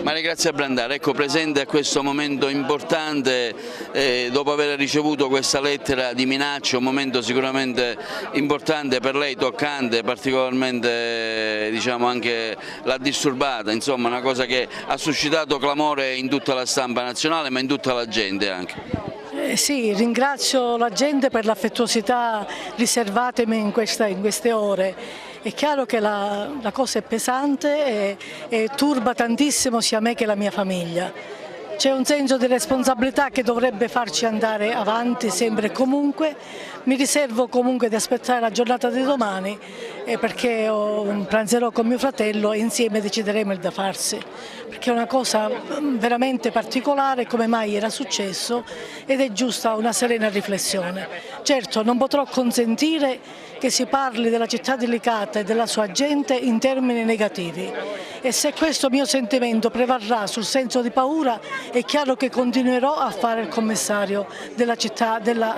Maria Grazia Brandara, ecco, presente a questo momento importante, dopo aver ricevuto questa lettera di minaccia, un momento sicuramente importante per lei, toccante, particolarmente diciamo anche l'ha disturbata, insomma una cosa che ha suscitato clamore in tutta la stampa nazionale ma in tutta la gente anche. Sì, ringrazio la gente per l'affettuosità riservatemi in queste ore. È chiaro che la cosa è pesante e turba tantissimo sia me che la mia famiglia. C'è un senso di responsabilità che dovrebbe farci andare avanti sempre e comunque. Mi riservo comunque di aspettare la giornata di domani perché pranzerò con mio fratello e insieme decideremo il da farsi. Perché è una cosa veramente particolare, come mai era successo, ed è giusta una serena riflessione. Certo, non potrò consentire che si parli della città di Licata e della sua gente in termini negativi. E se questo mio sentimento prevarrà sul senso di paura, è chiaro che continuerò a fare il commissario della città, della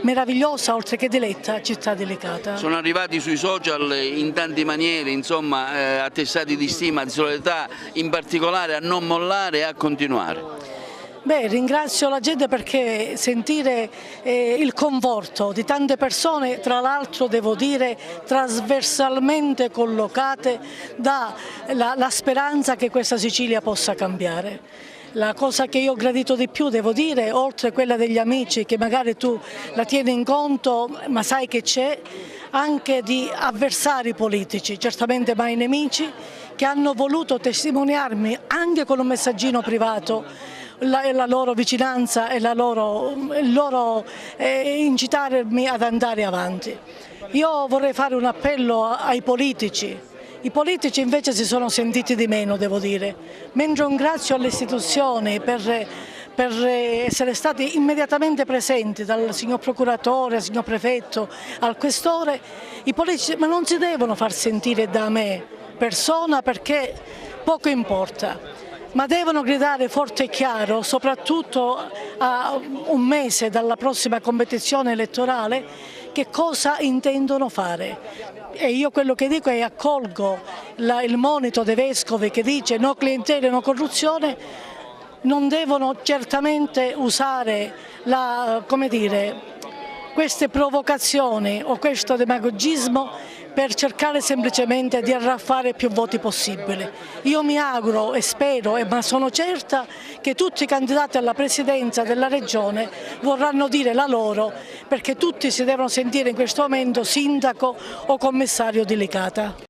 meravigliosa, oltre che diletta, città di Licata. Sono arrivati sui social in tanti maniere, insomma, attestati di stima, di solidarietà, in particolare a non mollare e a continuare. Beh, ringrazio la gente perché sentire il conforto di tante persone, tra l'altro devo dire trasversalmente collocate, dà la speranza che questa Sicilia possa cambiare. La cosa che io ho gradito di più, devo dire, oltre a quella degli amici che magari tu la tieni in conto ma sai che c'è, anche di avversari politici, certamente mai nemici, che hanno voluto testimoniarmi anche con un messaggino privato la loro vicinanza e il loro incitarmi ad andare avanti. Io vorrei fare un appello ai politici. I politici invece si sono sentiti di meno, devo dire, mentre ringrazio alle istituzioni per essere stati immediatamente presenti, dal signor procuratore al signor prefetto al questore, i politici ma non si devono far sentire da me persona perché poco importa, ma devono gridare forte e chiaro, soprattutto a un mese dalla prossima competizione elettorale, che cosa intendono fare. E io quello che dico è accolgo il monito dei vescovi che dice no clientela, no corruzione, non devono certamente usare queste provocazioni o questo demagogismo per cercare semplicemente di arraffare più voti possibile. Io mi auguro e spero, ma sono certa, che tutti i candidati alla presidenza della Regione vorranno dire la loro, perché tutti si devono sentire in questo momento sindaco o commissario di Licata.